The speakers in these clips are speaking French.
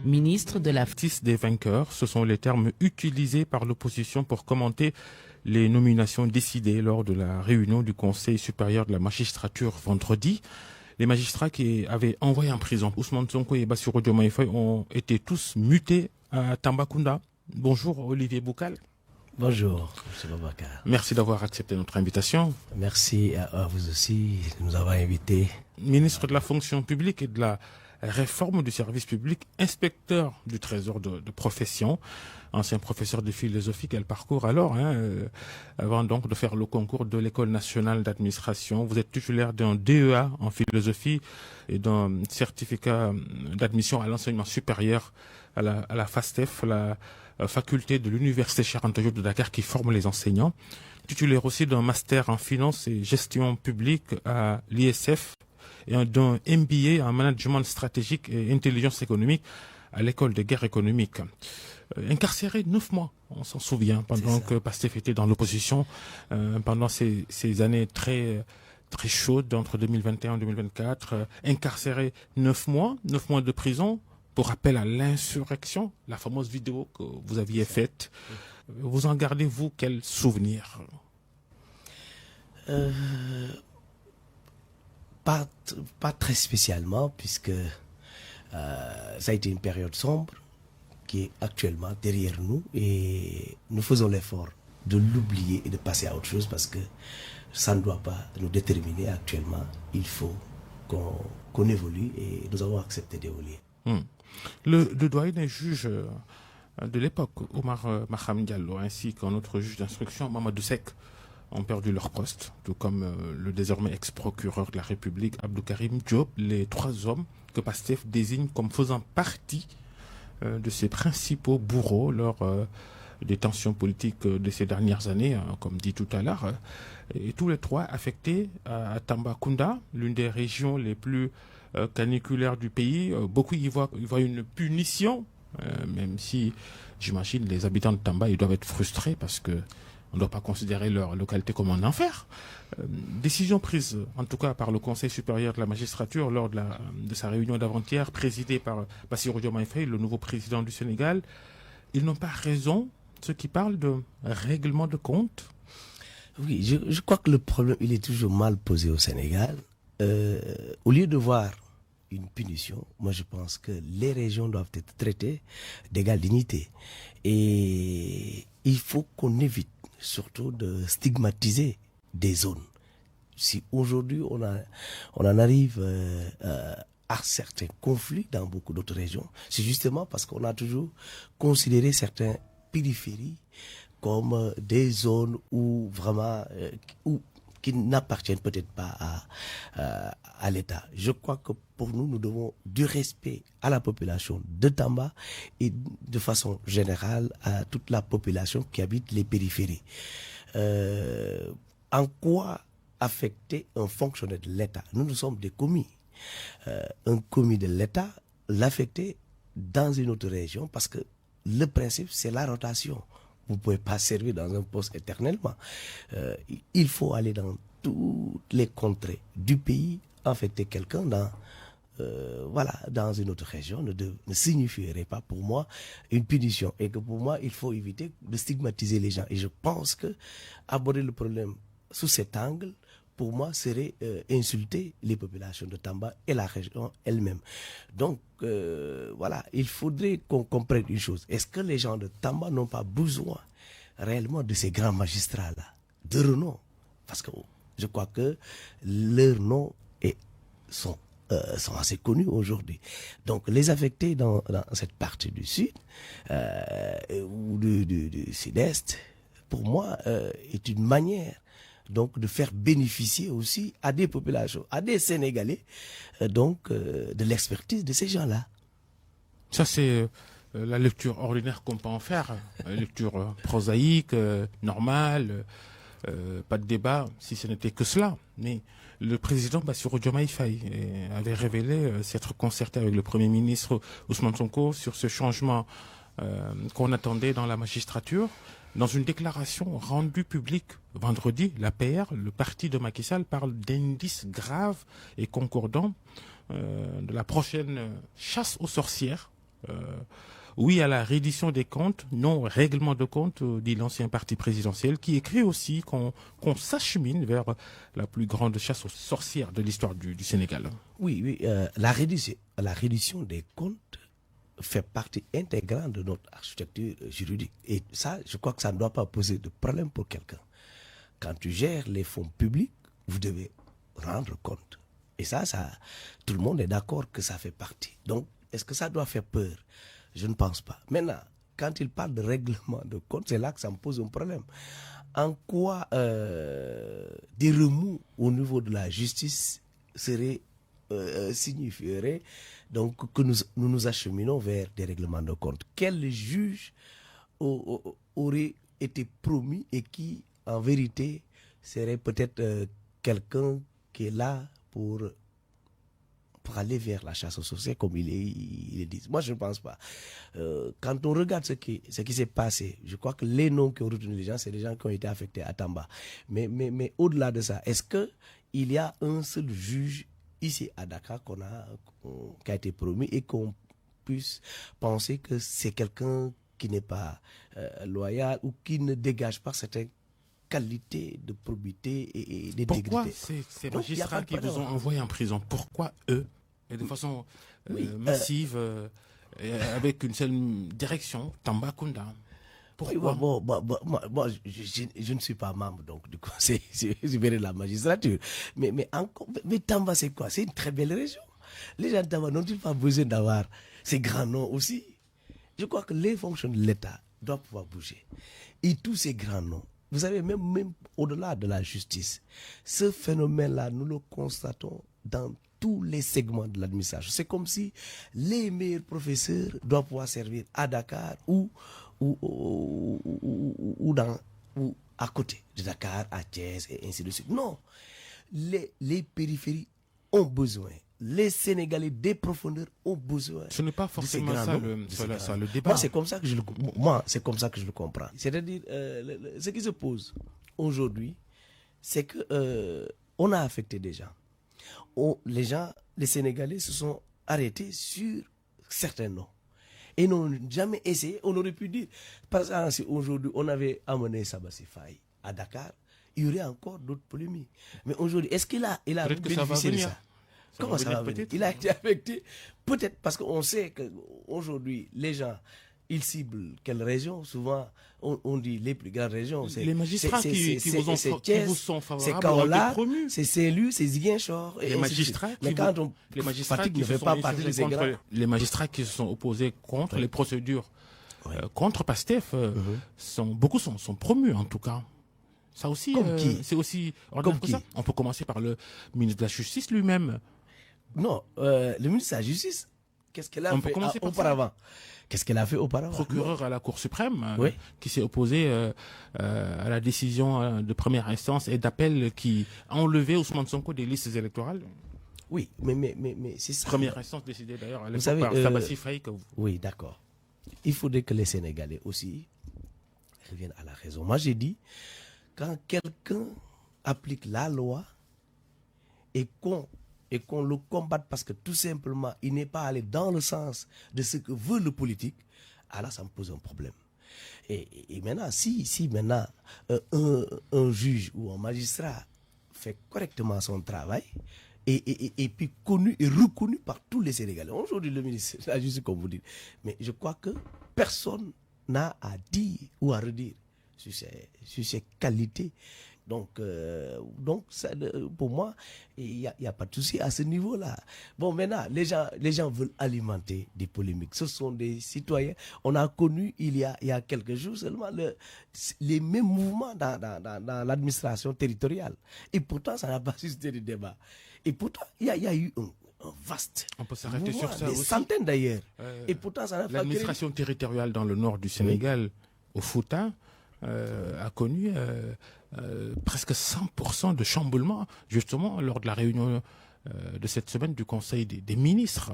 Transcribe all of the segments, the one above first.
Ministre de la Justice des vainqueurs, ce sont les termes utilisés par l'opposition pour commenter les nominations décidées lors de la réunion du Conseil supérieur de la magistrature vendredi. Les magistrats qui avaient envoyé en prison Ousmane Sonko et Bassirou Diomaye Faye ont été tous mutés à Tambacounda. Bonjour Olivier Boukal. Bonjour, M. Babacar. Merci d'avoir accepté notre invitation. Merci à vous aussi de nous avoir invités. Ministre de la fonction publique et de la réforme du service public, inspecteur du trésor de profession, ancien professeur de philosophie, quel parcours alors, avant donc de faire le concours de l'École nationale d'administration. Vous êtes titulaire d'un DEA en philosophie et d'un certificat d'admission à l'enseignement supérieur à la FASTEF, la faculté de l'Université Cheikh Anta Diop de Dakar qui forme les enseignants. Titulaire aussi d'un master en finance et gestion publique à l'ISF et d'un MBA en management stratégique et intelligence économique à l'école de guerre économique. Incarcéré 9 mois, on s'en souvient, pendant que Pastef était dans l'opposition, pendant ces années très chaudes entre 2021 et 2024. Incarcéré 9 mois de prison pour appel à l'insurrection, la fameuse vidéo que vous aviez faite. Vous en gardez, vous, quel souvenir? Pas très spécialement, puisque ça a été une période sombre qui est actuellement derrière nous et nous faisons l'effort de l'oublier et de passer à autre chose parce que ça ne doit pas nous déterminer actuellement. Il faut qu'on évolue et nous avons accepté d'évoluer. Le doyen des juges de l'époque, Omar Maham Diallo, ainsi qu'un autre juge d'instruction, Mamadou Seck, ont perdu leur poste, tout comme le désormais ex-procureur de la République, Abdou Karim Diop, les 3 hommes que Pastef désigne comme faisant partie de ses principaux bourreaux lors des tensions politiques de ces dernières années, comme dit tout à l'heure, et tous les 3 affectés à Tambacounda, l'une des régions les plus caniculaires du pays. Beaucoup y voient une punition, même si j'imagine les habitants de Tamba ils doivent être frustrés parce que on ne doit pas considérer leur localité comme un enfer. Décision prise, en tout cas par le Conseil supérieur de la magistrature lors de sa réunion d'avant-hier, présidée par Bassirou Diomaye Faye, le nouveau président du Sénégal. Ils n'ont pas raison, ceux qui parlent de règlement de compte. Oui, je crois que le problème, il est toujours mal posé au Sénégal. Au lieu de voir une punition, moi je pense que les régions doivent être traitées d'égale dignité. Et il faut qu'on évite surtout de stigmatiser des zones. Si aujourd'hui on en arrive à certains conflits dans beaucoup d'autres régions, c'est justement parce qu'on a toujours considéré certaines périphéries comme des zones où vraiment qui n'appartiennent peut-être pas à l'État. Je crois que pour nous, nous devons du respect à la population de Tamba et de façon générale à toute la population qui habite les périphéries. En quoi affecter un fonctionnaire de l'État? Nous sommes des commis. Un commis de l'État, l'affecter dans une autre région, parce que le principe, c'est la rotation. Vous ne pouvez pas servir dans un poste éternellement. Il faut aller dans toutes les contrées du pays, affecter quelqu'un dans une autre région ne signifierait pas pour moi une punition. Et que pour moi, il faut éviter de stigmatiser les gens. Et je pense que aborder le problème sous cet angle, pour moi, serait insulter les populations de Tamba et la région elle-même. Donc, il faudrait qu'on comprenne une chose. Est-ce que les gens de Tamba n'ont pas besoin réellement de ces grands magistrats-là, de renom? Parce que je crois que leurs noms sont assez connus aujourd'hui. Donc, les affecter dans cette partie du sud ou du sud-est, pour moi, est une manière donc de faire bénéficier aussi à des populations, à des Sénégalais, de l'expertise de ces gens-là. Ça, c'est la lecture ordinaire qu'on peut en faire, la lecture prosaïque, normale, pas de débat, si ce n'était que cela. Mais le président Bassirou Diomaye Faye avait révélé s'être concerté avec le Premier ministre Ousmane Sonko sur ce changement qu'on attendait dans la magistrature. Dans une déclaration rendue publique vendredi, l'APR, le parti de Macky Sall, parle d'indices graves et concordants de la prochaine chasse aux sorcières Oui à la reddition des comptes, non au règlement de comptes, dit l'ancien parti présidentiel, qui écrit aussi qu'on s'achemine vers la plus grande chasse aux sorcières de l'histoire du Sénégal. Oui, oui, la reddition des comptes fait partie intégrante de notre architecture juridique. Et ça, je crois que ça ne doit pas poser de problème pour quelqu'un. Quand tu gères les fonds publics, vous devez rendre compte. Et ça, tout le monde est d'accord que ça fait partie. Donc, est-ce que ça doit faire peur? Je ne pense pas. Maintenant, quand il parle de règlement de compte, c'est là que ça me pose un problème. En quoi des remous au niveau de la justice signifierait donc que nous acheminons vers des règlements de compte? Quel juge aurait été promis et qui, en vérité, serait peut-être quelqu'un qui est là pour aller vers la chasse aux sorcières, comme il dit. Moi, je ne pense pas. Quand on regarde ce qui s'est passé, je crois que les noms qui ont retenu les gens, c'est des gens qui ont été affectés à Tamba. Mais au-delà de ça, est-ce qu'il y a un seul juge ici à Dakar qui a été promis et qu'on puisse penser que c'est quelqu'un qui n'est pas loyal ou qui ne dégage pas certaines qualités de probité et d'intégrité? Pourquoi ces magistrats qui vous ont envoyé en prison, pourquoi eux, et de façon massive, avec une seule direction, Tambacounda? Pourquoi? Moi, je ne suis pas membre donc du conseil supérieur de la magistrature. Mais Tamba, c'est quoi? C'est une très belle région. Les gens de Tamba n'ont-ils pas besoin d'avoir ces grands noms aussi? Je crois que les fonctions de l'État doivent pouvoir bouger. Et tous ces grands noms, vous savez, même au-delà de la justice, ce phénomène-là, nous le constatons dans tous les segments de l'administration. C'est comme si les meilleurs professeurs doivent pouvoir servir à Dakar ou à côté de Dakar, à Thiès et ainsi de suite. Non, les périphéries ont besoin. Les Sénégalais des profondeurs ont besoin. Ce n'est pas forcément ça le débat. Moi, c'est comme ça que je le comprends. C'est-à-dire, ce qui se pose aujourd'hui, c'est que on a affecté des gens. Les Sénégalais se sont arrêtés sur certains noms. Et n'ont jamais essayé. On aurait pu dire, par exemple, si aujourd'hui on avait amené Sabassi Faye à Dakar, il y aurait encore d'autres polémiques. Mais aujourd'hui, est-ce qu'il a bénéficié de ça? Comment ça va venir? Il a été affecté, peut-être parce qu'on sait qu'aujourd'hui, les gens, ils ciblent quelle région? Souvent, on dit les plus grandes régions. Les magistrats qui vous sont favorables, c'est Kaola, c'est Saint-Louis, c'est Ziguinchor. Les magistrats les magistrats qui se sont opposés contre les procédures contre Pastef, beaucoup sont promus en tout cas. Ça aussi, c'est aussi ordinaire que ça. On peut commencer par le ministre de la Justice lui-même. Non, le ministre de la Justice, qu'est-ce qu'elle a fait auparavant? Qu'est-ce qu'elle a fait auparavant? Procureur à la Cour suprême, qui s'est opposé à la décision de première instance et d'appel qui a enlevé Ousmane Sonko des listes électorales. Oui, mais c'est ça. Première instance décidée d'ailleurs à l'époque par Sabassi Faye. Oui, d'accord. Il faudrait que les Sénégalais aussi reviennent à la raison. Moi, j'ai dit, quand quelqu'un applique la loi et qu'on le combatte parce que tout simplement il n'est pas allé dans le sens de ce que veut le politique, alors ça me pose un problème. Et maintenant, si maintenant un juge ou un magistrat fait correctement son travail et puis connu et reconnu par tous les Sénégalais, aujourd'hui le ministre de la Justice, comme vous dites, mais je crois que personne n'a à dire ou à redire sur ses qualités. Donc ça, pour moi, il n'y a pas de souci à ce niveau-là. Bon, maintenant, les gens veulent alimenter des polémiques. Ce sont des citoyens. On a connu, il y a quelques jours seulement, les mêmes mouvements dans l'administration territoriale. Et pourtant, ça n'a pas suscité de débat. Et pourtant, il y a eu un vaste. On peut s'arrêter sur ça des aussi. Centaines d'ailleurs. Et pourtant, ça n'a pas. L'administration territoriale dans le nord du Sénégal, au Fouta, a connu presque 100% de chamboulement, justement, lors de la réunion de cette semaine du Conseil des ministres.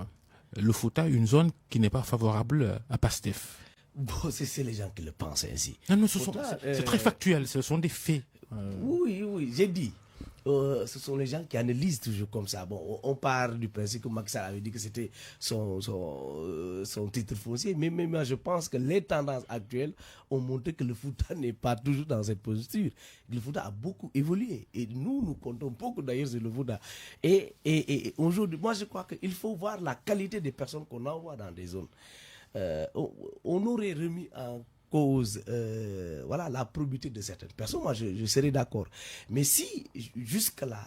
Le Fouta, une zone qui n'est pas favorable à Pastef. Bon, c'est les gens qui le pensent ainsi. Non, c'est très factuel, ce sont des faits. Oui, j'ai dit. ce sont les gens qui analysent toujours comme ça. Bon, on part du principe que Macky Sall avait dit que c'était son titre foncier, mais moi je pense que les tendances actuelles ont montré que le Fouta n'est pas toujours dans cette posture. Le Fouta a beaucoup évolué et nous comptons beaucoup d'ailleurs sur le Fouta. Et aujourd'hui, moi je crois qu'il faut voir la qualité des personnes qu'on envoie dans des zones. On aurait remis en cause voilà, la probité de certaines personnes, moi je serais d'accord. Mais si jusque-là,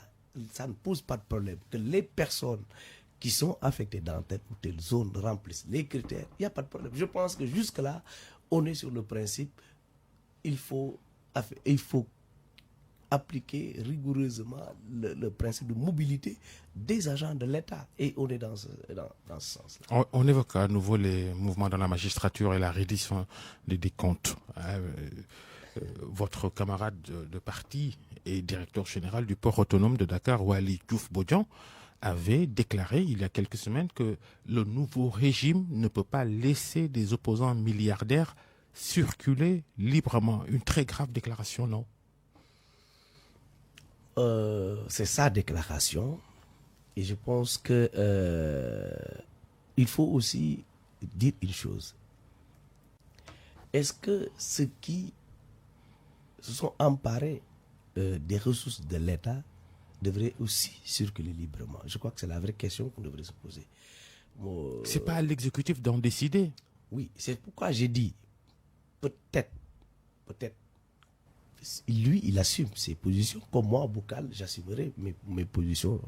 ça ne pose pas de problème, que les personnes qui sont affectées dans telle ou telle zone remplissent les critères, il n'y a pas de problème. Je pense que jusque-là, on est sur le principe, il faut appliquer rigoureusement le principe de mobilité des agents de l'État. Et on est dans ce sens-là. On évoque à nouveau les mouvements dans la magistrature et la reddition des comptes. Votre camarade de parti et directeur général du port autonome de Dakar, Waly Diouf Bodian, avait déclaré il y a quelques semaines que le nouveau régime ne peut pas laisser des opposants milliardaires circuler librement. Une très grave déclaration, non? C'est sa déclaration et je pense que il faut aussi dire une chose. Est-ce que ceux qui se sont emparés des ressources de l'État devraient aussi circuler librement? Je crois que c'est la vraie question qu'on devrait se poser. C'est pas à l'exécutif d'en décider. Oui, c'est pourquoi j'ai dit peut-être lui, il assume ses positions, comme moi, Boukal, j'assumerai mes positions.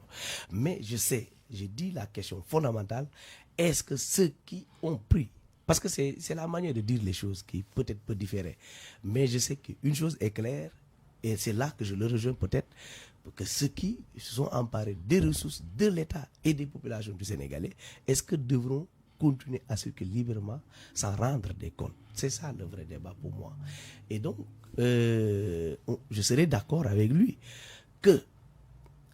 Mais j'ai dit la question fondamentale, est-ce que ceux qui ont pris, parce que c'est la manière de dire les choses qui peut-être peut différer, mais je sais qu'une chose est claire, et c'est là que je le rejoins peut-être, que ceux qui se sont emparés des ressources de l'État et des populations du Sénégalais, est-ce que devront continuer à circuler librement sans rendre des comptes? C'est ça le vrai débat pour moi. Et donc, je serais d'accord avec lui que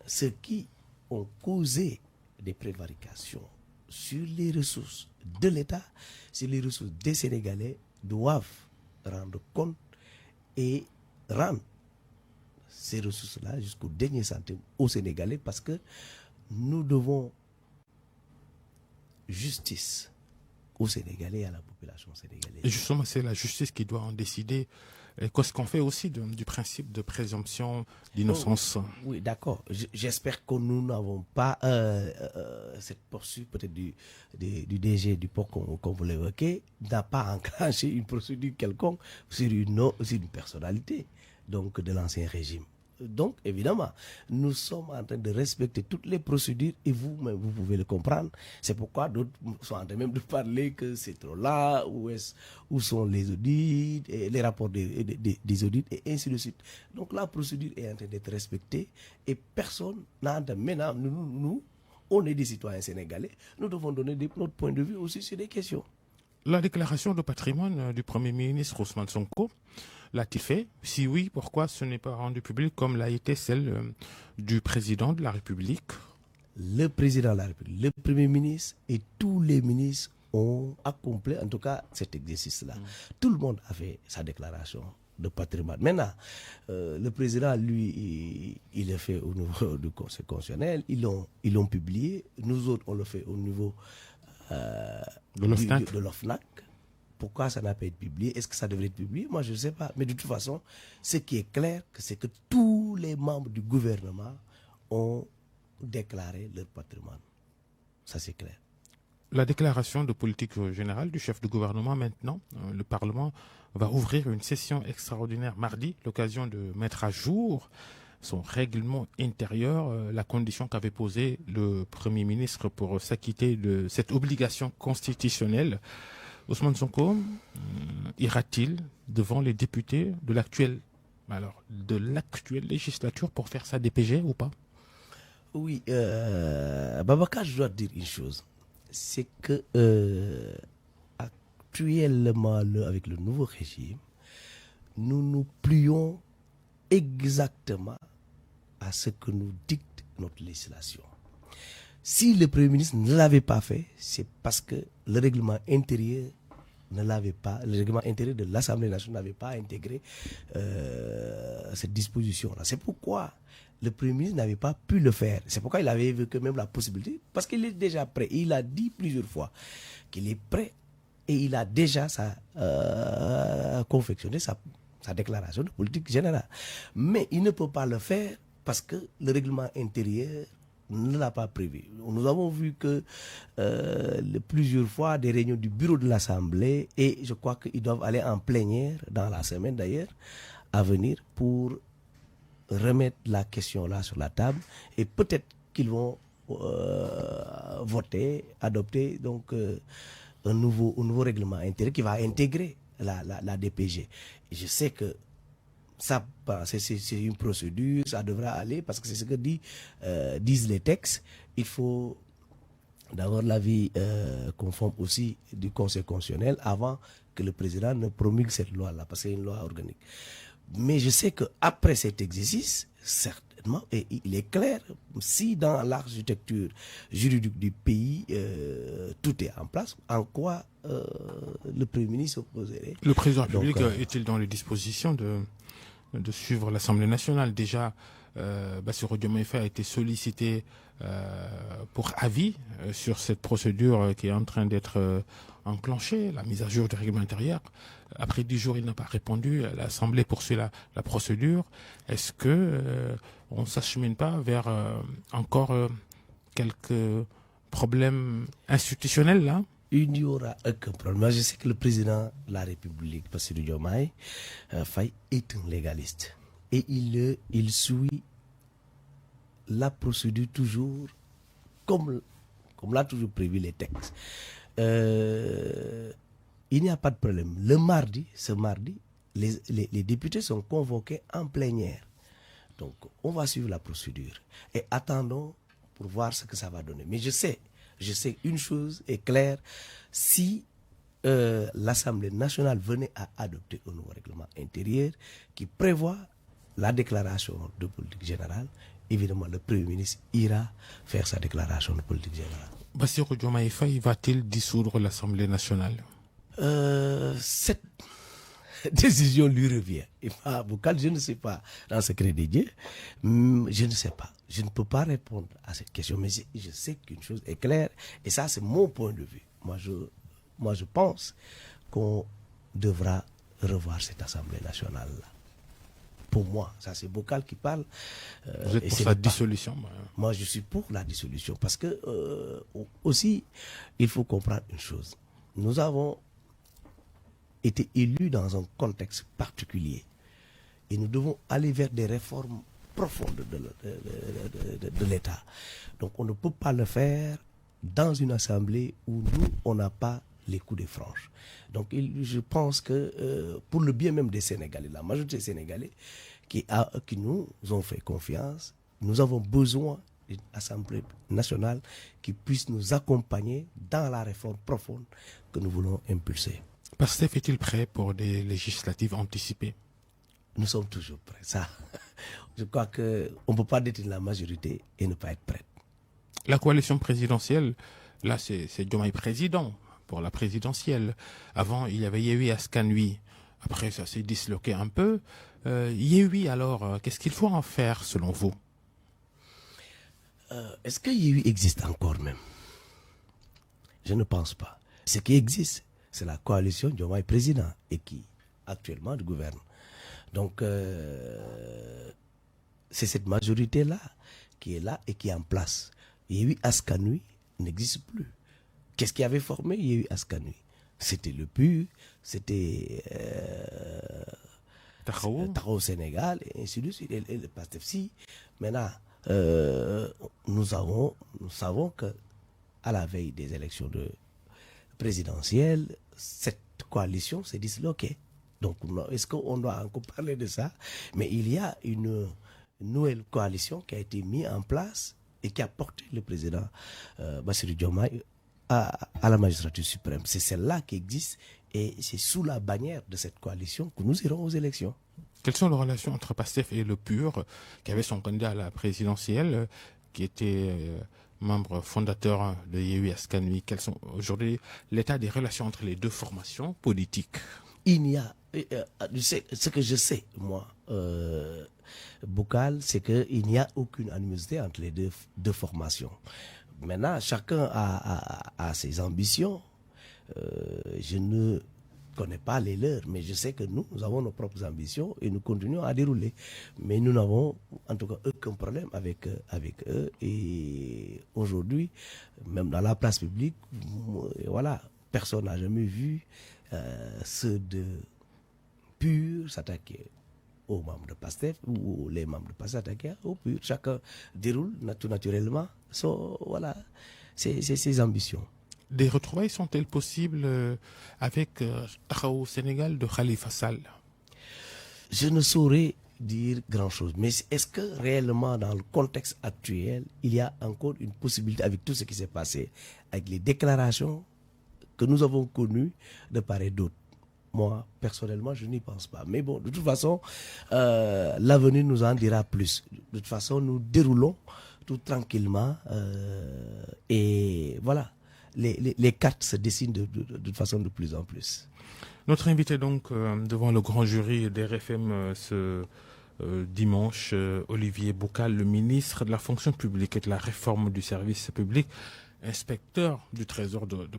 ceux qui ont causé des prévarications sur les ressources de l'État, sur les ressources des Sénégalais, doivent rendre compte et rendre ces ressources-là jusqu'au dernier centime aux Sénégalais, parce que nous devons justice aux Sénégalais et à la population sénégalaise. Et justement, c'est la justice qui doit en décider. Qu'est-ce qu'on fait aussi du principe de présomption d'innocence? Oui, d'accord. J'espère que nous n'avons pas cette poursuite peut-être du DG du port, comme vous l'évoquez, n'a pas enclenché une procédure quelconque sur une personnalité donc de l'ancien régime. Donc, évidemment, nous sommes en train de respecter toutes les procédures et vous-même, vous pouvez le comprendre. C'est pourquoi d'autres sont en train même de parler que c'est trop là, où sont les audits, et les rapports des audits, et ainsi de suite. Donc, la procédure est en train d'être respectée et personne n'a de... Maintenant, nous, on est des citoyens sénégalais, nous devons donner notre point de vue aussi sur des questions. La déclaration de patrimoine du Premier ministre Ousmane Sonko, l'a-t-il fait? Si oui, pourquoi ce n'est pas rendu public comme l'a été celle du président de la République? Le président de la République, le Premier ministre et tous les ministres ont accompli en tout cas cet exercice-là. Tout le monde a fait sa déclaration de patrimoine. Maintenant, le président, lui, il l'a fait au niveau du Conseil constitutionnel, ils l'ont publié. Nous autres, on le fait au niveau de l'OFNAC. Pourquoi ça n'a pas été publié? Est-ce que ça devrait être publié? Moi, je ne sais pas. Mais de toute façon, ce qui est clair, c'est que tous les membres du gouvernement ont déclaré leur patrimoine. Ça, c'est clair. La déclaration de politique générale du chef du gouvernement maintenant, le Parlement va ouvrir une session extraordinaire mardi, l'occasion de mettre à jour son règlement intérieur, la condition qu'avait posée le Premier ministre pour s'acquitter de cette obligation constitutionnelle. Ousmane Sonko ira-t-il devant les députés de l'actuelle législature pour faire sa DPG ou pas? Oui, Babacar, je dois dire une chose. C'est que actuellement, avec le nouveau régime, nous nous plions exactement à ce que nous dicte notre législation. Si le Premier ministre ne l'avait pas fait, c'est parce que le règlement intérieur ne l'avait pas, le règlement intérieur de l'Assemblée nationale n'avait pas intégré cette disposition-là. C'est pourquoi le Premier ministre n'avait pas pu le faire. C'est pourquoi il avait évoqué même la possibilité, parce qu'il est déjà prêt. Il a dit plusieurs fois qu'il est prêt et il a déjà confectionné sa déclaration de politique générale. Mais il ne peut pas le faire parce que le règlement intérieur ne l'a pas prévu. Nous avons vu que plusieurs fois des réunions du bureau de l'Assemblée, et je crois qu'ils doivent aller en plénière dans la semaine d'ailleurs à venir pour remettre la question là sur la table, et peut-être qu'ils vont adopter donc un nouveau règlement intérieur qui va intégrer la DPG. Et je sais que ça, c'est une procédure, ça devra aller, parce que c'est ce que disent les textes. Il faut d'abord l'avis conforme aussi du Conseil constitutionnel avant que le président ne promulgue cette loi-là, parce que c'est une loi organique. Mais je sais qu'après cet exercice, certainement, et il est clair, si dans l'architecture juridique du pays, tout est en place, en quoi le Premier ministre s'opposerait? Le président de la République est-il dans les dispositions de suivre l'Assemblée nationale? Déjà, Bassirou Diomaye Faye a été sollicité pour avis sur cette procédure qui est en train d'être enclenchée, la mise à jour du règlement intérieur. Après 10 jours, il n'a pas répondu. L'Assemblée poursuit la procédure. Est-ce que on ne s'achemine pas vers encore quelques problèmes institutionnels là? Il n'y aura aucun problème. Moi, je sais que le président de la République, Bassirou Diomaye Faye, est un légaliste. Et il suit la procédure toujours comme l'a toujours prévu les textes. Il n'y a pas de problème. Ce mardi, les députés sont convoqués en plénière. Donc, on va suivre la procédure. Et attendons pour voir ce que ça va donner. Mais je sais une chose est claire, si l'Assemblée nationale venait à adopter un nouveau règlement intérieur qui prévoit la déclaration de politique générale, évidemment le Premier ministre ira faire sa déclaration de politique générale. Bassirou Diomaye Faye va-t-il dissoudre l'Assemblée nationale? Cette décision lui revient. Je ne sais pas, dans ce secret de Dieu, je ne sais pas. Je ne peux pas répondre à cette question, mais je sais qu'une chose est claire, et ça c'est mon point de vue. Moi je pense qu'on devra revoir cette Assemblée nationale-là. Pour moi, ça c'est Bocal qui parle. Vous êtes pour sa dissolution? Moi je suis pour la dissolution, parce que aussi, il faut comprendre une chose. Nous avons été élus dans un contexte particulier, et nous devons aller vers des réformes profondes de l'État. Donc on ne peut pas le faire dans une assemblée où nous, on n'a pas les coups de franche. Donc je pense que pour le bien même des Sénégalais, la majorité des Sénégalais qui nous ont fait confiance, nous avons besoin d'une Assemblée nationale qui puisse nous accompagner dans la réforme profonde que nous voulons impulser. Pastef est-il prêt pour des législatives anticipées? Nous sommes toujours prêts. Ça, je crois qu'on ne peut pas détenir la majorité et ne pas être prêt. La coalition présidentielle, là c'est Diomaye président pour la présidentielle. Avant, il y avait Yewwi Askan Wi. Après, ça s'est disloqué un peu. Yewwi, alors, qu'est-ce qu'il faut en faire selon vous? Est-ce que Yewwi existe encore même? Je ne pense pas. Ce qui existe, c'est la coalition Diomaye président et qui actuellement gouverne. Donc, c'est cette majorité-là qui est là et qui est en place. Yewwi Askan Wi n'existe plus. Qu'est-ce qui avait formé Yewwi Askan Wi? C'était le PUR, c'était Taxawu Sénégal, et ainsi de suite, et le PASTEF. Maintenant, nous savons que à la veille des élections présidentielles, cette coalition s'est disloquée. Donc, est-ce qu'on doit encore parler de ça? Mais il y a une nouvelle coalition qui a été mise en place et qui a porté le président Bassirou Diomaye à la magistrature suprême. C'est celle-là qui existe, et c'est sous la bannière de cette coalition que nous irons aux élections. Quelles sont les relations entre PASTEF et le PUR, qui avait son candidat à la présidentielle, qui était membre fondateur de Yewwi Askan Wi. Quels sont aujourd'hui l'état des relations entre les deux formations politiques? Il y a, ce que je sais, moi, Boukal, c'est qu'il n'y a aucune animosité entre les deux formations. Maintenant, chacun a ses ambitions. Je ne connais pas les leurs, mais je sais que nous avons nos propres ambitions et nous continuons à dérouler. Mais nous n'avons en tout cas aucun problème avec eux. Et aujourd'hui, même dans la place publique, voilà, personne n'a jamais vu ceux de PUR s'attaquer aux membres de PASTEF ou les membres de PASTEF s'attaquer aux PUR. Chacun déroule tout naturellement voilà, ses ambitions. Des retrouvailles sont-elles possibles avec Taxawu Sénégal de Khalifa Sall? Je ne saurais dire grand-chose, mais est-ce que réellement dans le contexte actuel, il y a encore une possibilité avec tout ce qui s'est passé, avec les déclarations que nous avons connues de part et d'autre? Moi, personnellement, je n'y pense pas. Mais bon, de toute façon, l'avenir nous en dira plus. De toute façon, nous déroulons tout tranquillement et voilà. Les cartes se dessinent de façon de plus en plus. Notre invité donc devant le grand jury des RFM ce dimanche, Olivier Boukal, le ministre de la fonction publique et de la réforme du service public, inspecteur du trésor de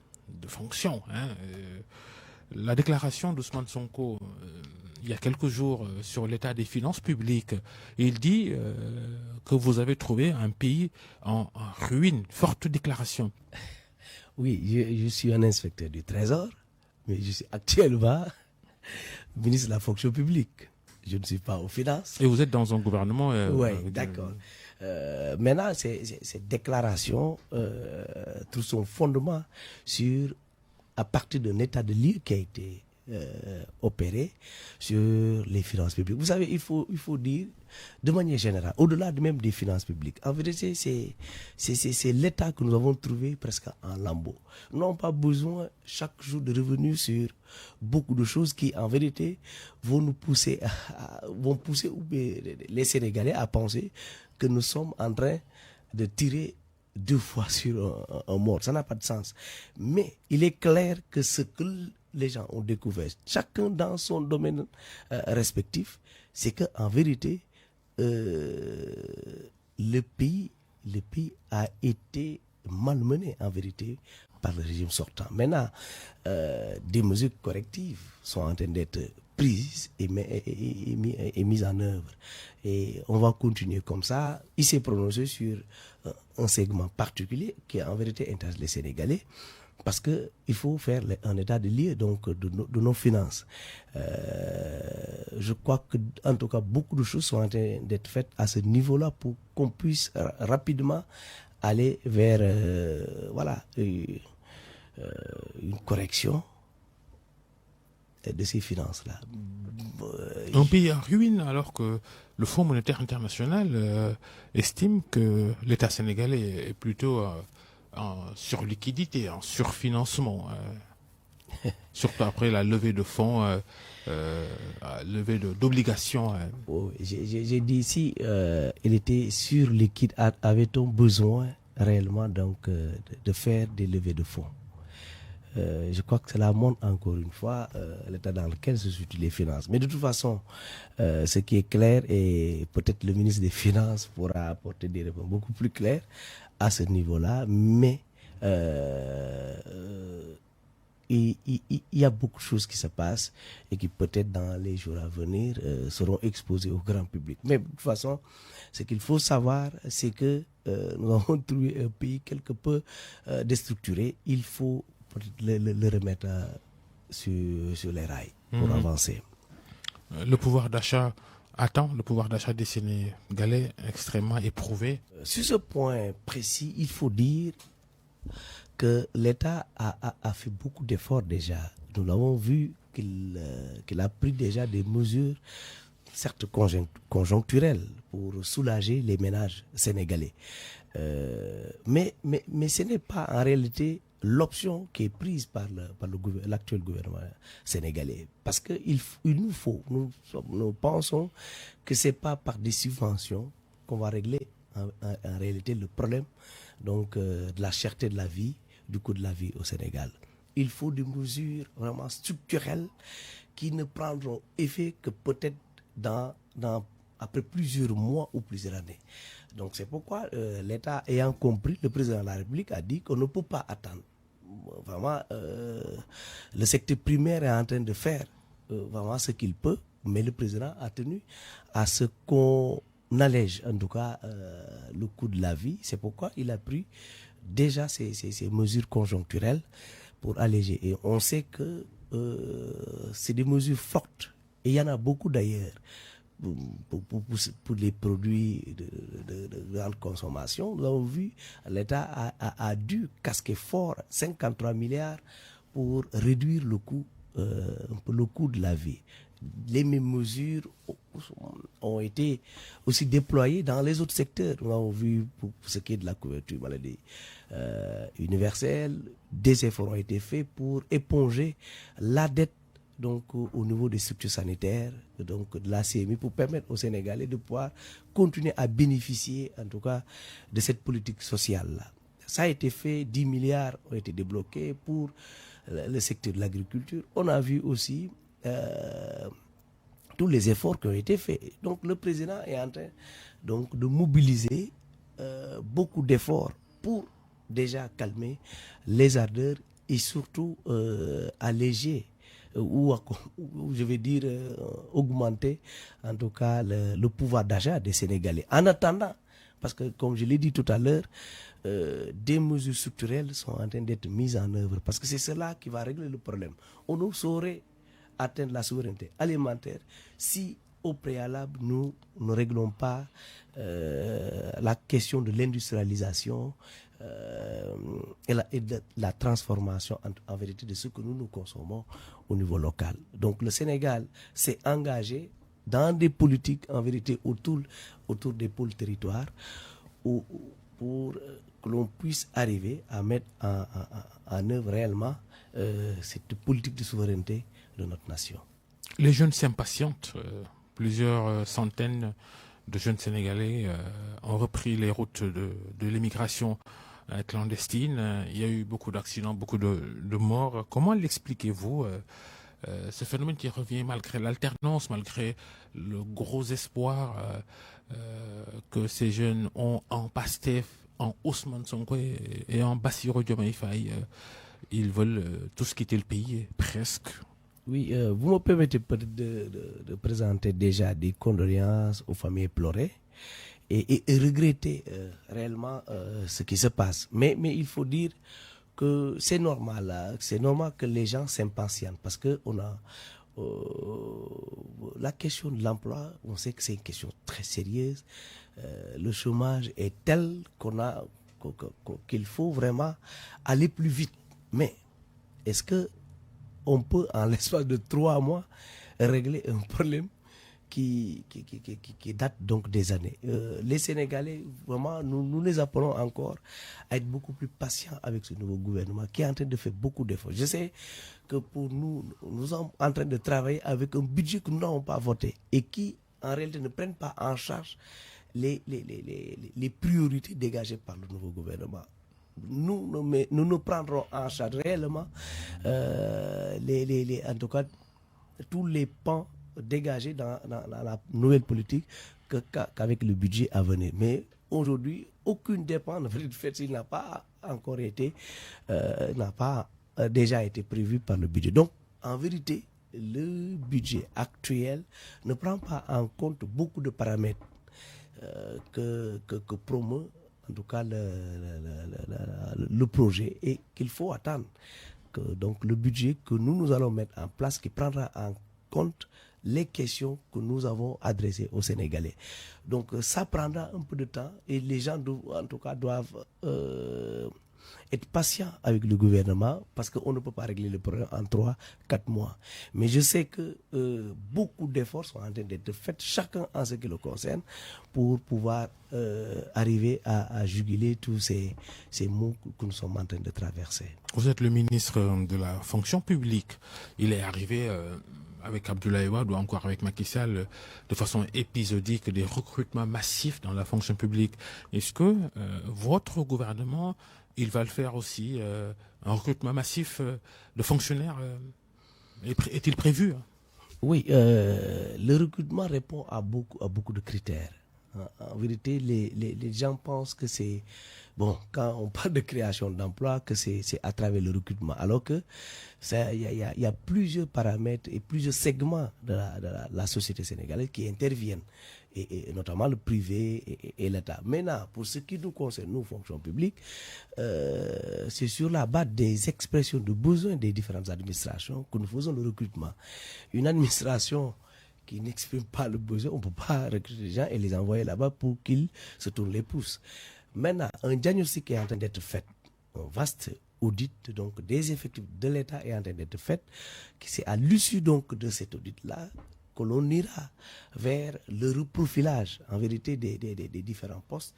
fonction. La déclaration d'Ousmane Sonko il y a quelques jours sur l'état des finances publiques, il dit que vous avez trouvé un pays en ruine. Forte déclaration. Oui, je suis un inspecteur du Trésor, mais je suis actuellement ministre de la fonction publique. Je ne suis pas aux finances. Et vous êtes dans un gouvernement... oui, d'accord. Maintenant, cette déclaration trouve son fondement à partir d'un état de lieu qui a été opéré sur les finances publiques. Vous savez, il faut dire de manière générale, au-delà même des finances publiques, en vérité, c'est l'état que nous avons trouvé presque en lambeaux. Nous n'avons pas besoin chaque jour de revenir sur beaucoup de choses qui, en vérité, vont pousser les Sénégalais à penser que nous sommes en train de tirer 2 fois sur un mort. Ça n'a pas de sens. Mais il est clair que ce que les gens ont découvert, chacun dans son domaine respectif, c'est qu'en vérité, le pays a été malmené en vérité par le régime sortant. Maintenant, des mesures correctives sont en train d'être prises et mises en œuvre. Et on va continuer comme ça. Il s'est prononcé sur un segment particulier qui en vérité intéresse les Sénégalais. Parce qu'il faut faire un état de lieu donc, de nos finances. Je crois que, en tout cas, beaucoup de choses sont en train d'être faites à ce niveau-là pour qu'on puisse rapidement aller vers voilà, une correction de ces finances-là. Un pays en ruine alors que le Fonds monétaire international estime que l'État sénégalais est plutôt... en surliquidité, en surfinancement, surtout après la levée de fonds, levée d'obligations. Oh, j'ai dit si il était surliquide, avait-on besoin réellement donc de faire des levées de fonds? Je crois que cela montre encore une fois l'état dans lequel se situent les finances. Mais de toute façon, ce qui est clair, et peut-être le ministre des Finances pourra apporter des réponses beaucoup plus claires à ce niveau-là, mais il y a beaucoup de choses qui se passent et qui peut-être dans les jours à venir seront exposées au grand public. Mais de toute façon, ce qu'il faut savoir, c'est que nous avons trouvé un pays quelque peu déstructuré. Il faut le remettre sur les rails pour avancer. Le pouvoir d'achat le pouvoir d'achat des Sénégalais extrêmement éprouvé. Sur ce point précis, il faut dire que l'État a fait beaucoup d'efforts déjà. Nous l'avons vu qu'il a pris déjà des mesures, certes conjoncturelles, pour soulager les ménages sénégalais. Mais ce n'est pas en réalité l'option qui est prise par l'actuel gouvernement sénégalais. Parce qu'il nous faut, nous pensons que ce n'est pas par des subventions qu'on va régler en réalité le problème donc de la cherté de la vie, du coût de la vie au Sénégal. Il faut des mesures vraiment structurelles qui ne prendront effet que peut-être après plusieurs mois ou plusieurs années. Donc c'est pourquoi l'État ayant compris, le président de la République a dit qu'on ne peut pas attendre. Vraiment, le secteur primaire est en train de faire vraiment ce qu'il peut, mais le président a tenu à ce qu'on allège en tout cas le coût de la vie. C'est pourquoi il a pris déjà ces mesures conjoncturelles pour alléger. Et on sait que c'est des mesures fortes. Et il y en a beaucoup d'ailleurs pour les produits de grande consommation. Nous avons vu, l'État a dû casquer fort 53 milliards pour réduire le coût de la vie. Les mêmes mesures ont été aussi déployées dans les autres secteurs. Nous avons vu pour ce qui est de la couverture maladie universelle, des efforts ont été faits pour éponger la dette donc au niveau des structures sanitaires, donc de la CMI, pour permettre aux Sénégalais de pouvoir continuer à bénéficier en tout cas de cette politique sociale-là. Ça a été fait, 10 milliards ont été débloqués pour le secteur de l'agriculture. On a vu aussi tous les efforts qui ont été faits. Donc le président est en train donc, de mobiliser beaucoup d'efforts pour déjà calmer les ardeurs et surtout alléger ou je vais dire augmenter en tout cas le pouvoir d'achat des Sénégalais. En attendant, parce que comme je l'ai dit tout à l'heure, des mesures structurelles sont en train d'être mises en œuvre parce que c'est cela qui va régler le problème. On ne saurait atteindre la souveraineté alimentaire si au préalable nous ne réglons pas la question de l'industrialisation et de la transformation en vérité de ce que nous consommons au niveau local. Donc le Sénégal s'est engagé dans des politiques en vérité autour des pôles territoires pour que l'on puisse arriver à mettre en œuvre réellement cette politique de souveraineté de notre nation. Les jeunes s'impatientent. Plusieurs centaines de jeunes Sénégalais ont repris les routes de l'émigration clandestine. Il y a eu beaucoup d'accidents, beaucoup de morts. Comment l'expliquez-vous ce phénomène qui revient malgré l'alternance, malgré le gros espoir que ces jeunes ont en Pastef, en Ousmane Sonko et en Bassirou Diomaye Faye. Ils veulent tous quitter le pays, presque. Oui, vous me permettez peut-être de présenter déjà des condoléances aux familles éplorées et regretter réellement ce qui se passe. Mais il faut dire que c'est normal que les gens s'impatientent parce que on a la question de l'emploi, on sait que c'est une question très sérieuse. Le chômage est tel qu'il faut vraiment aller plus vite. Mais est-ce que on peut, en l'espace de 3 mois, régler un problème qui date donc des années? Les Sénégalais, vraiment, nous les appelons encore à être beaucoup plus patients avec ce nouveau gouvernement qui est en train de faire beaucoup d'efforts. Je sais que pour nous sommes en train de travailler avec un budget que nous n'avons pas voté et qui, en réalité, ne prennent pas en charge les priorités dégagées par le nouveau gouvernement. Nous prendrons en charge réellement en tout cas tous les pans dégagés dans la nouvelle politique qu'avec le budget à venir. Mais aujourd'hui, aucune dépense n'a pas encore été déjà été prévue par le budget. Donc, en vérité, le budget actuel ne prend pas en compte beaucoup de paramètres que promeut en tout cas le projet et qu'il faut attendre que donc le budget que nous allons mettre en place qui prendra en compte les questions que nous avons adressées aux Sénégalais. Donc ça prendra un peu de temps et les gens doivent être patients avec le gouvernement parce qu'on ne peut pas régler le problème en 3-4 mois. Mais je sais que beaucoup d'efforts sont en train d'être faits, chacun en ce qui le concerne, pour pouvoir arriver à juguler tous ces maux que nous sommes en train de traverser. Vous êtes le ministre de la fonction publique. Il est arrivé avec Abdoulaye Wade ou encore avec Macky Sall, de façon épisodique, des recrutements massifs dans la fonction publique. Est-ce que votre gouvernement, il va le faire aussi, un recrutement massif de fonctionnaires est-il prévu? Oui, le recrutement répond à beaucoup de critères. En vérité, les gens pensent que c'est, bon, quand on parle de création d'emplois, que c'est à travers le recrutement, alors que il y a plusieurs paramètres et plusieurs segments de la société sénégalaise qui interviennent, et notamment le privé et l'État. Maintenant, pour ce qui nous concerne, nous, fonction publique, c'est sur la base des expressions de besoins des différentes administrations que nous faisons le recrutement. Une administration qui n'expriment pas le besoin, on ne peut pas recruter les gens et les envoyer là-bas pour qu'ils se tournent les pouces. Maintenant, un diagnostic est en train d'être fait, un vaste audit donc des effectifs de l'État est en train d'être fait, c'est à l'issue donc de cet audit-là que l'on ira vers le reprofilage en vérité des différents postes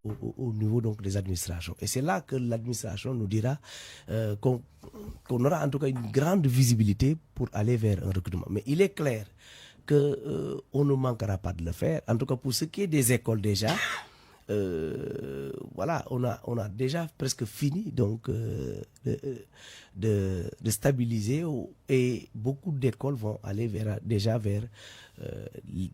au niveau donc des administrations. Et c'est là que l'administration nous dira qu'on aura en tout cas une grande visibilité pour aller vers un recrutement. Mais il est clair qu'on ne manquera pas de le faire. En tout cas, pour ce qui est des écoles déjà, voilà, on a déjà presque fini donc de stabiliser et beaucoup d'écoles vont aller déjà vers ils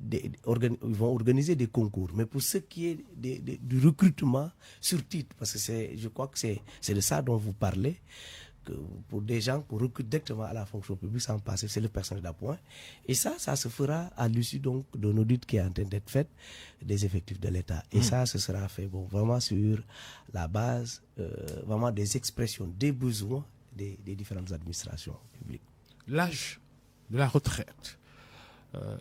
vont organiser des concours. Mais pour ce qui est du recrutement sur titre, parce que je crois que c'est de ça dont vous parlez, pour des gens, pour recruter directement à la fonction publique sans passer, c'est le personnel d'appoint. Et ça se fera à l'issue donc d'un audit qui est en train d'être fait des effectifs de l'État. Et ça, ce sera fait vraiment sur la base vraiment des expressions, des besoins des différentes administrations publiques. L'âge de la retraite,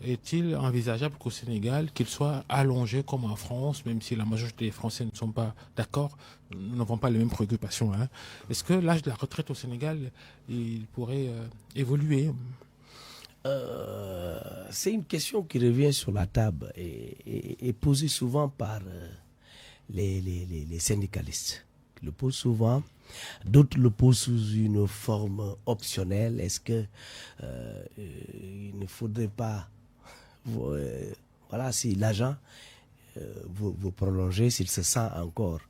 est-il envisageable qu'au Sénégal, qu'il soit allongé comme en France, même si la majorité des Français ne sont pas d'accord, n'avons pas les mêmes préoccupations, hein? Est-ce que l'âge de la retraite au Sénégal, il pourrait évoluer? C'est une question qui revient sur la table et posée souvent par les syndicalistes. Ils le posent souvent. D'autres le posent sous une forme optionnelle. Est-ce que il ne faudrait pas, voilà, si l'agent vous prolonger, s'il se sent encore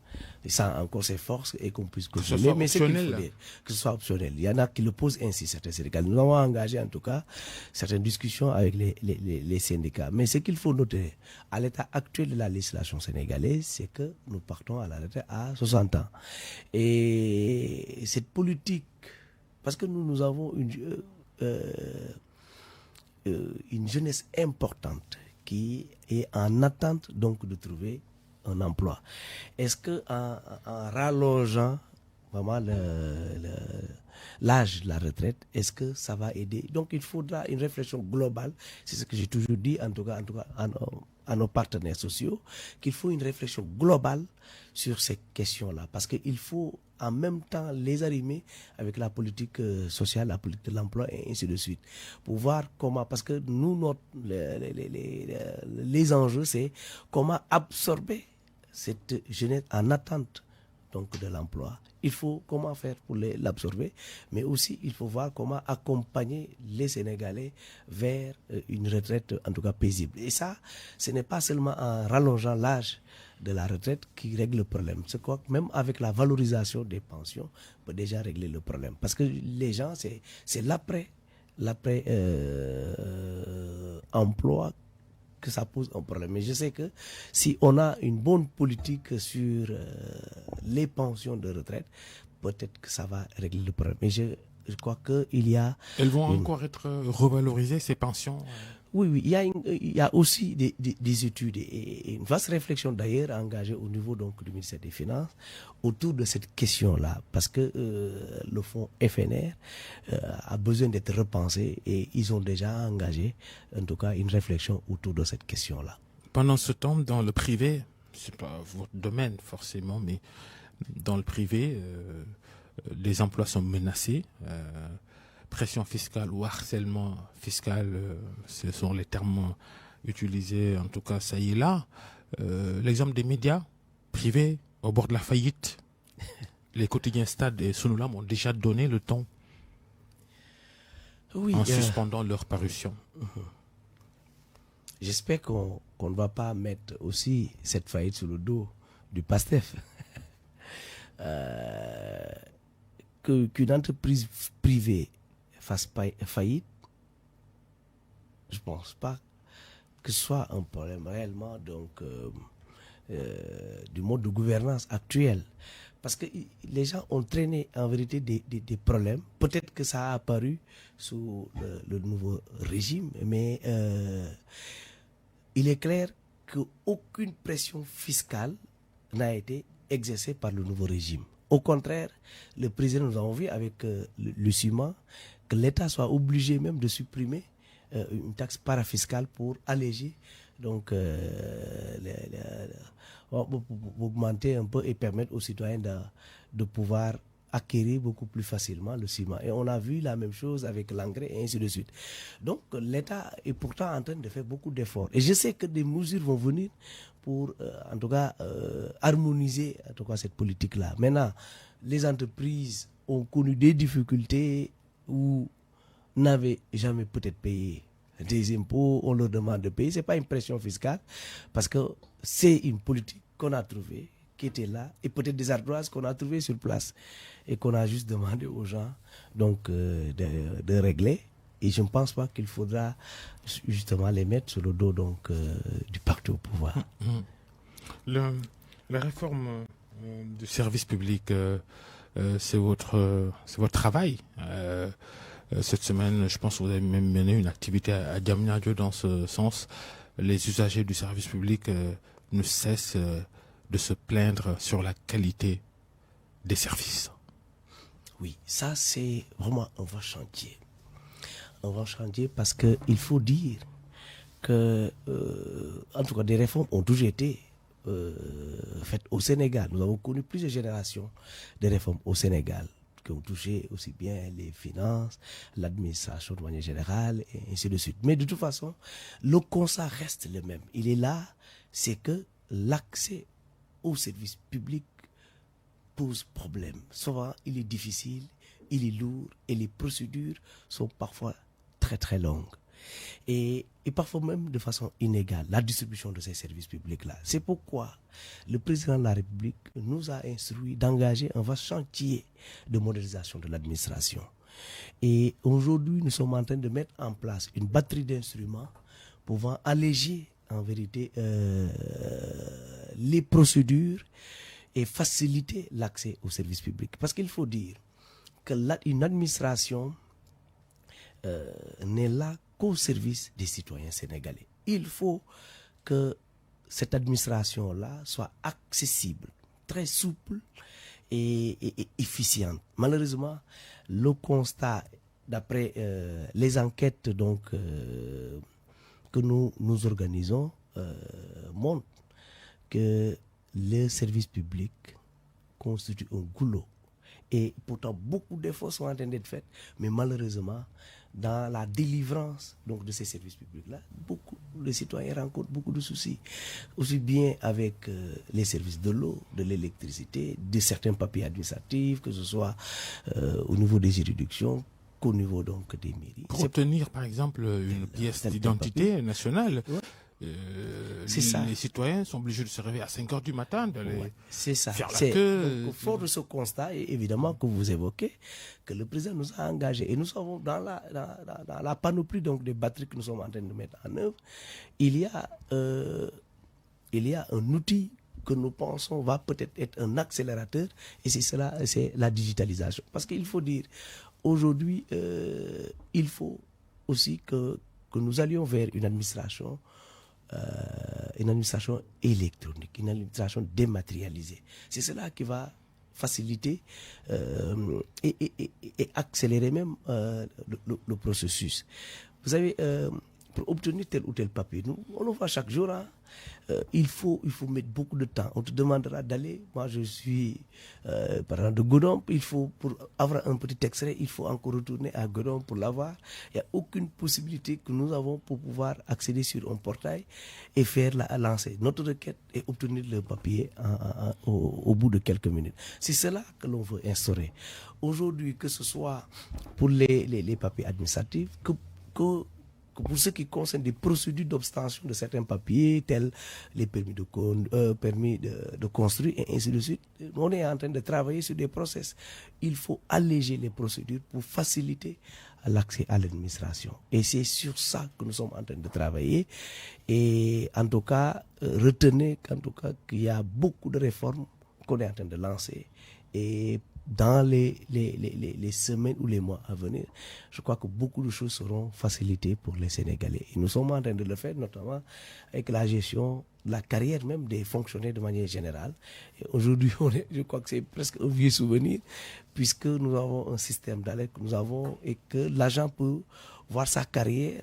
ses forces et qu'on puisse continuer. Mais c'est qu'il faut dire, que ce soit optionnel. Il y en a qui le posent ainsi, certains syndicats. Nous avons engagé en tout cas certaines discussions avec les syndicats. Mais ce qu'il faut noter, à l'état actuel de la législation sénégalaise, c'est que nous partons à la retraite à 60 ans. Et cette politique, parce que nous avons une jeunesse importante qui est en attente donc de trouver un emploi. Est-ce que en rallongeant vraiment l'âge de la retraite, est-ce que ça va aider? Donc il faudra une réflexion globale, c'est ce que j'ai toujours dit en tout cas à nos partenaires sociaux, qu'il faut une réflexion globale sur ces questions-là, parce qu'il faut en même temps les arrimer avec la politique sociale, la politique de l'emploi et ainsi de suite, pour voir comment, parce que nous, les enjeux, c'est comment absorber cette jeunesse en attente donc de l'emploi. Il faut comment faire pour l'absorber, mais aussi il faut voir comment accompagner les Sénégalais vers une retraite en tout cas paisible. Et ça, ce n'est pas seulement en rallongeant l'âge de la retraite qui règle le problème. C'est quoi, même avec la valorisation des pensions, on peut déjà régler le problème. Parce que les gens, c'est l'après emploi que ça pose un problème. Mais je sais que si on a une bonne politique sur les pensions de retraite, peut-être que ça va régler le problème. Mais je crois qu'il y a... Elles vont encore être revalorisées, ces pensions? Oui, il y a aussi des études et une vaste réflexion d'ailleurs engagée au niveau donc du ministère des Finances autour de cette question-là, parce que le fonds FNR a besoin d'être repensé et ils ont déjà engagé en tout cas une réflexion autour de cette question-là. Pendant ce temps, dans le privé, c'est pas votre domaine forcément, mais dans le privé, les emplois sont menacés. Pression fiscale ou harcèlement fiscal, ce sont les termes utilisés, en tout cas ça y est là. L'exemple des médias privés au bord de la faillite, les quotidiens Stade et Sonolam ont déjà donné le ton. Oui, en suspendant leur parution. J'espère qu'on ne va pas mettre aussi cette faillite sur le dos du PASTEF. Qu'une entreprise privée fasse faillite, je ne pense pas que ce soit un problème réellement du mode de gouvernance actuel. Parce que les gens ont traîné en vérité des problèmes. Peut-être que ça a apparu sous le nouveau régime, mais il est clair qu'aucune pression fiscale n'a été exercée par le nouveau régime. Au contraire, le président, nous avons vu avec le ciment, que l'État soit obligé même de supprimer une taxe parafiscale pour alléger donc augmenter un peu et permettre aux citoyens de pouvoir acquérir beaucoup plus facilement le ciment. Et on a vu la même chose avec l'engrais et ainsi de suite. Donc l'État est pourtant en train de faire beaucoup d'efforts. Et je sais que des mesures vont venir pour en tout cas harmoniser en tout cas cette politique-là. Maintenant, les entreprises ont connu des difficultés où n'avaient jamais peut-être payé des impôts, on leur demande de payer. Ce n'est pas une pression fiscale parce que c'est une politique qu'on a trouvée, qui était là, et peut-être des ardoises qu'on a trouvées sur place et qu'on a juste demandé aux gens donc, de régler. Et je ne pense pas qu'il faudra justement les mettre sur le dos donc, du parti au pouvoir. La réforme du service public, c'est votre travail. Cette semaine, je pense que vous avez même mené une activité à Diamniadio dans ce sens. Les usagers du service public ne cessent de se plaindre sur la qualité des services. Oui, ça c'est vraiment un vrai chantier. Un vrai chantier parce qu'il faut dire que, en tout cas, des réformes ont toujours été faites au Sénégal. Nous avons connu plusieurs générations de réformes au Sénégal qui ont touché aussi bien les finances, l'administration de manière générale, et ainsi de suite. Mais de toute façon, le constat reste le même. Il est là, c'est que l'accès aux services publics pose problème. Souvent, il est difficile, il est lourd, et les procédures sont parfois très très longues. Et parfois même de façon inégale, la distribution de ces services publics-là. C'est pourquoi le président de la République nous a instruit d'engager un vaste chantier de modernisation de l'administration. Et aujourd'hui, nous sommes en train de mettre en place une batterie d'instruments pouvant alléger en vérité les procédures et faciliter l'accès aux services publics. Parce qu'il faut dire qu'une administration n'est là qu'au service des citoyens sénégalais. Il faut que cette administration-là soit accessible, très souple et efficiente. Malheureusement, le constat, d'après les enquêtes donc, que nous organisons, montre que le service public constitue un goulot. Et pourtant, beaucoup d'efforts sont en train d'être faits, mais malheureusement, dans la délivrance donc, de ces services publics-là, les citoyens rencontrent beaucoup de soucis, aussi bien avec les services de l'eau, de l'électricité, de certains papiers administratifs, que ce soit au niveau des juridictions, qu'au niveau donc, des mairies. Pour obtenir, par exemple, une pièce d'identité nationale, ouais. C'est ça. Les citoyens sont obligés de se réveiller à 5 h du matin, d'aller faire la queue. Donc, fort de ce constat, et évidemment que vous évoquez, que le président nous a engagés, et nous savons dans la panoplie donc, des batteries que nous sommes en train de mettre en œuvre, il y a un outil que nous pensons va peut-être être un accélérateur, et c'est la digitalisation. Parce qu'il faut dire, aujourd'hui, il faut aussi que nous allions vers une administration électronique, une administration dématérialisée. C'est cela qui va faciliter et accélérer même le processus. Vous savez, pour obtenir tel ou tel papier. Nous, on le voit chaque jour. Hein. Il faut mettre beaucoup de temps. On te demandera d'aller. Moi, je suis, par exemple, de Godomp. Il faut, pour avoir un petit extrait, il faut encore retourner à Godomp pour l'avoir. Il n'y a aucune possibilité que nous avons pour pouvoir accéder sur un portail et faire lancer notre requête et obtenir le papier au bout de quelques minutes. C'est cela que l'on veut instaurer. Aujourd'hui, que ce soit pour les papiers administratifs, que pour ce qui concerne des procédures d'obtention de certains papiers, tels les permis de construire et ainsi de suite, on est en train de travailler sur des process. Il faut alléger les procédures pour faciliter l'accès à l'administration. Et c'est sur ça que nous sommes en train de travailler. Et en tout cas, retenez qu'il y a beaucoup de réformes qu'on est en train de lancer. Et dans les semaines ou les mois à venir, je crois que beaucoup de choses seront facilitées pour les Sénégalais. Et nous sommes en train de le faire, notamment avec la gestion, la carrière même des fonctionnaires de manière générale. Et aujourd'hui, je crois que c'est presque un vieux souvenir, puisque nous avons un système d'alerte que nous avons et que l'agent peut voir sa carrière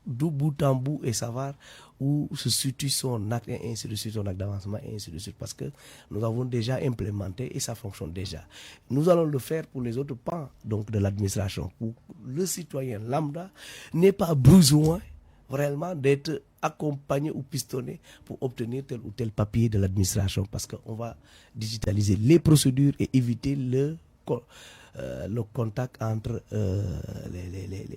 de bout en bout et savoir où se situe son acte et ainsi de suite, son acte d'avancement et ainsi de suite, parce que nous avons déjà implémenté et ça fonctionne déjà. Nous allons le faire pour les autres pans donc de l'administration, pour le citoyen lambda n'ait pas besoin réellement d'être accompagné ou pistonné pour obtenir tel ou tel papier de l'administration, parce qu'on va digitaliser les procédures et éviter le contact entre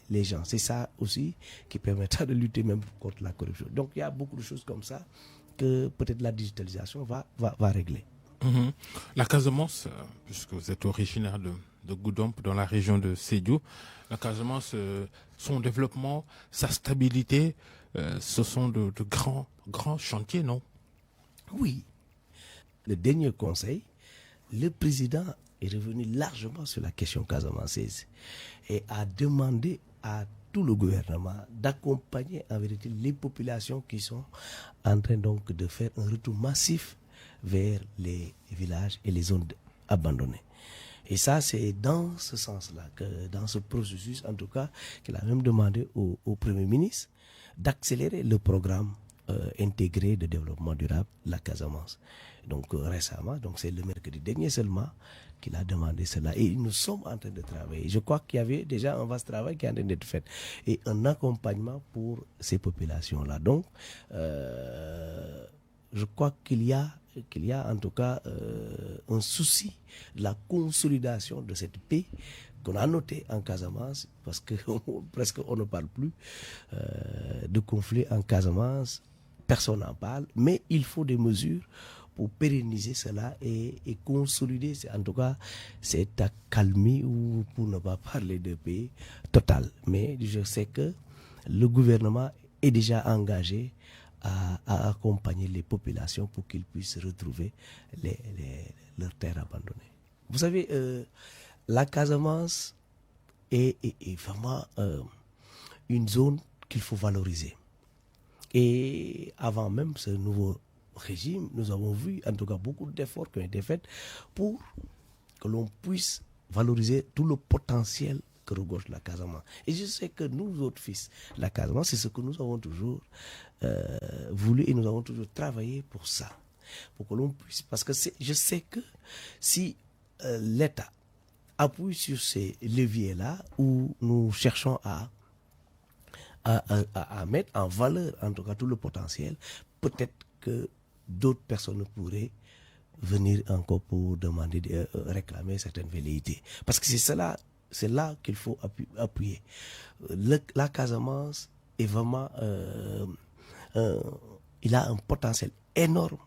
les gens. C'est ça aussi qui permettra de lutter même contre la corruption. Donc il y a beaucoup de choses comme ça que peut-être la digitalisation va régler. Mmh. La Casamance, puisque vous êtes originaire de Goudomp dans la région de Sédhiou, la Casamance, son développement, sa stabilité, ce sont de grands chantiers, non? Oui. Le dernier conseil, le président est revenu largement sur la question casamançaise et a demandé à tout le gouvernement d'accompagner en vérité les populations qui sont en train donc de faire un retour massif vers les villages et les zones abandonnées. Et ça, c'est dans ce sens-là, que dans ce processus, en tout cas, qu'il a même demandé au Premier ministre d'accélérer le programme intégré de développement durable, la Casamance. Donc récemment, donc c'est le mercredi dernier seulement qu'il a demandé cela. Et nous sommes en train de travailler. Je crois qu'il y avait déjà un vaste travail qui est en train d'être fait. Et un accompagnement pour ces populations-là. Donc, je crois qu'il y a en tout cas un souci de la consolidation de cette paix qu'on a noté en Casamance, parce que presque on ne parle plus de conflit en Casamance, personne n'en parle, mais il faut des mesures pour pérenniser cela et consolider, en tout cas, cette accalmie, ou pour ne pas parler de paix totale. Mais je sais que le gouvernement est déjà engagé à accompagner les populations pour qu'ils puissent retrouver leurs terres abandonnées. Vous savez, la Casamance est vraiment une zone qu'il faut valoriser. Et avant même ce nouveau régime, nous avons vu en tout cas beaucoup d'efforts qui ont été faits pour que l'on puisse valoriser tout le potentiel que regorge la Casamance. Et je sais que nous autres fils de la Casamance, c'est ce que nous avons toujours voulu et nous avons toujours travaillé pour ça. Pour que l'on puisse, parce que je sais que si l'État appuie sur ces leviers-là, où nous cherchons à mettre en valeur en tout cas tout le potentiel, peut-être que d'autres personnes pourraient venir encore pour demander, réclamer certaines velléités. Parce que c'est là qu'il faut appuyer. La Casamance est vraiment, il a un potentiel énorme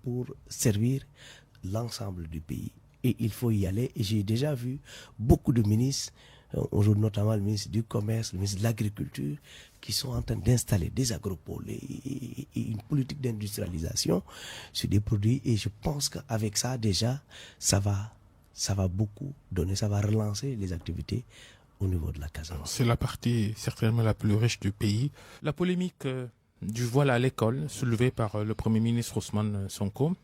pour servir l'ensemble du pays. Et il faut y aller. Et j'ai déjà vu beaucoup de ministres, aujourd'hui notamment le ministre du Commerce, le ministre de l'Agriculture, qui sont en train d'installer des agropoles et une politique d'industrialisation sur des produits. Et je pense qu'avec ça, déjà, ça va beaucoup donner, ça va relancer les activités au niveau de la Casamance. C'est la partie certainement la plus riche du pays. La polémique du voile à l'école, soulevée par le Premier ministre Ousmane Sonko,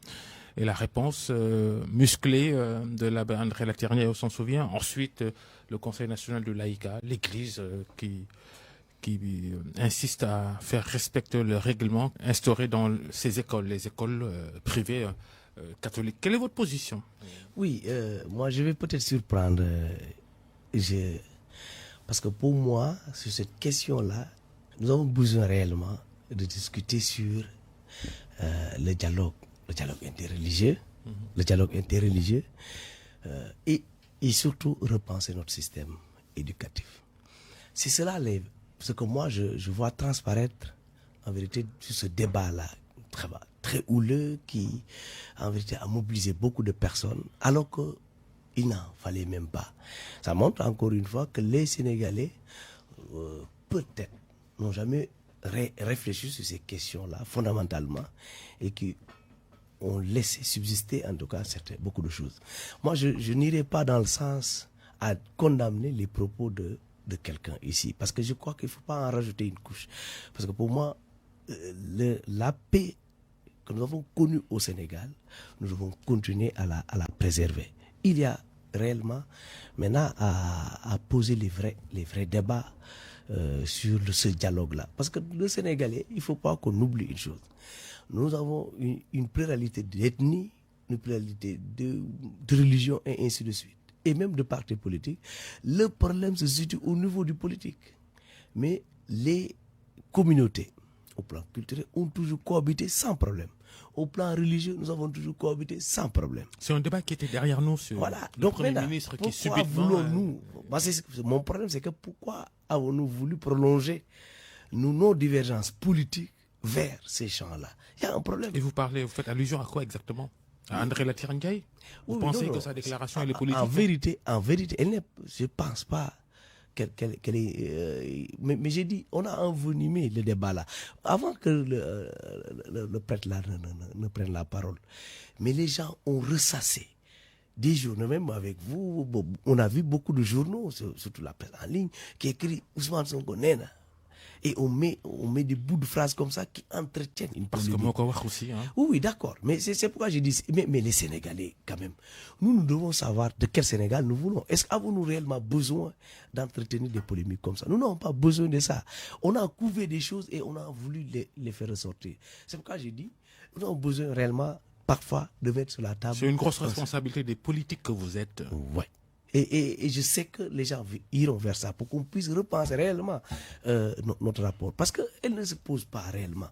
et la réponse musclée de l'abbé André Laternière, on s'en souvient. Ensuite, le Conseil national de laïcat, l'Église qui qui insiste à faire respecter le règlement instauré dans ces écoles, les écoles privées catholiques. Quelle est votre position? Oui, moi je vais peut-être surprendre. Parce que pour moi, sur cette question-là, nous avons besoin réellement de discuter sur le dialogue interreligieux, le dialogue interreligieux, et surtout repenser notre système éducatif. C'est cela ce que moi je vois transparaître en vérité sur ce débat-là, très houleux, qui en vérité a mobilisé beaucoup de personnes, alors qu'il n'en fallait même pas. Ça montre encore une fois que les Sénégalais, peut-être, n'ont jamais réfléchi sur ces questions-là fondamentalement, et qui ont laissé subsister en tout cas beaucoup de choses. Moi, je n'irai pas dans le sens à condamner les propos de quelqu'un ici, parce que je crois qu'il ne faut pas en rajouter une couche. Parce que pour moi, la paix que nous avons connue au Sénégal, nous devons continuer à la préserver. Il y a réellement maintenant à poser les vrais débats sur ce dialogue-là. Parce que le Sénégalais, il ne faut pas qu'on oublie une chose. Nous avons une pluralité d'ethnie, une pluralité de religion et ainsi de suite. Et même de partis politiques. Le problème se situe au niveau du politique. Mais les communautés, au plan culturel, ont toujours cohabité sans problème. Au plan religieux, nous avons toujours cohabité sans problème. C'est un débat qui était derrière nous sur voilà. le Donc Premier maintenant, ministre qui pourquoi subitement... voulons-nous mon problème, c'est que pourquoi avons-nous voulu prolonger nos divergences politiques vers ces champs-là? Il y a un problème. Et vous faites allusion à quoi exactement? À André Latyr-Ndiaye? Vous pensez que sa déclaration elle est politique? En vérité, je ne pense pas qu'elle est... mais j'ai dit, on a envenimé le débat là. Avant que le prêtre là ne prenne la parole. Mais les gens ont ressassé. Des journaux, même avec vous, on a vu beaucoup de journaux, surtout la presse en ligne, qui écrit Ousmane Sonko Nena. Et on met des bouts de phrases comme ça qui entretiennent une Parce que moi, aussi. Hein. Oui, d'accord. Mais c'est pourquoi j'ai dit... Mais les Sénégalais, quand même, nous devons savoir de quel Sénégal nous voulons. Est-ce qu'avons-nous réellement besoin d'entretenir des polémiques comme ça? Nous n'avons pas besoin de ça. On a couvé des choses et on a voulu les faire ressortir. C'est pourquoi j'ai dit, nous avons besoin réellement, parfois, de mettre sur la table... C'est une grosse responsabilité des politiques que vous êtes. Ouais. Et je sais que les gens iront vers ça pour qu'on puisse repenser réellement notre rapport. Parce qu'elle ne se pose pas réellement.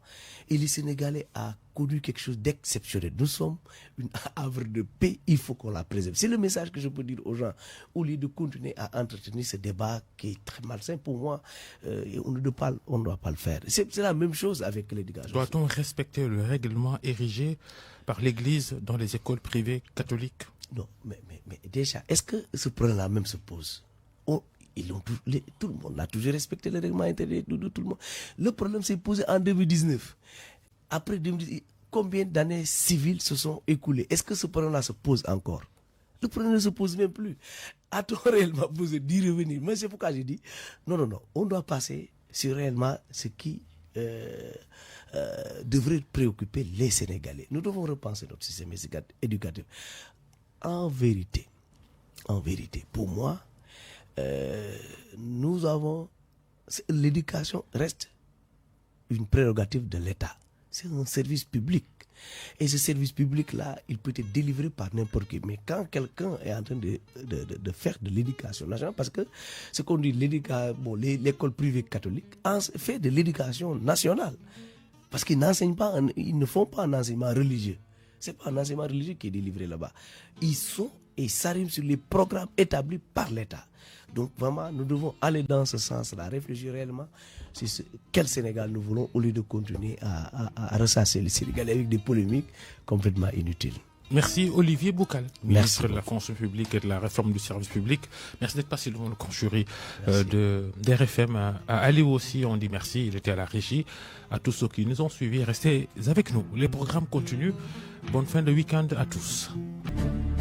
Et les Sénégalais ont connu quelque chose d'exceptionnel. Nous sommes une havre de paix, il faut qu'on la préserve. C'est le message que je peux dire aux gens. Au lieu de continuer à entretenir ce débat qui est très malsain pour moi, on ne doit pas le faire. C'est la même chose avec l'éducation. Doit-on respecter le règlement érigé par l'Église dans les écoles privées catholiques? Non, mais déjà, est-ce que ce problème-là même se pose? Tout le monde a toujours respecté le règlement intérieur de tout le monde. Le problème s'est posé en 2019. Après 2019, combien d'années civiles se sont écoulées? Est-ce que ce problème-là se pose encore? Le problème ne se pose même plus. A-t-on réellement besoin d'y revenir? Mais c'est pourquoi j'ai dit, non, on doit passer sur réellement ce qui devrait préoccuper les Sénégalais. Nous devons repenser notre système éducatif. En vérité, pour moi, l'éducation reste une prérogative de l'État. C'est un service public. Et ce service public-là, il peut être délivré par n'importe qui. Mais quand quelqu'un est en train de faire de l'éducation nationale, parce que ce qu'on dit, l'école privée catholique fait de l'éducation nationale. Parce qu'ils n'enseignent pas, ils ne font pas un enseignement religieux. Ce n'est pas un enseignement religieux qui est délivré là-bas. Ils s'arriment sur les programmes établis par l'État. Donc vraiment, nous devons aller dans ce sens-là, réfléchir réellement sur quel Sénégal nous voulons, au lieu de continuer à ressasser le Sénégal avec des polémiques complètement inutiles. Merci Olivier Boucal, ministre de la beaucoup. fonction publique et de la réforme du service public. Merci d'être passé devant le conjury d'RFM. À Aliou aussi, on dit merci, il était à la régie. À tous ceux qui nous ont suivis, restez avec nous. Les programmes continuent. Bonne fin de week-end à tous.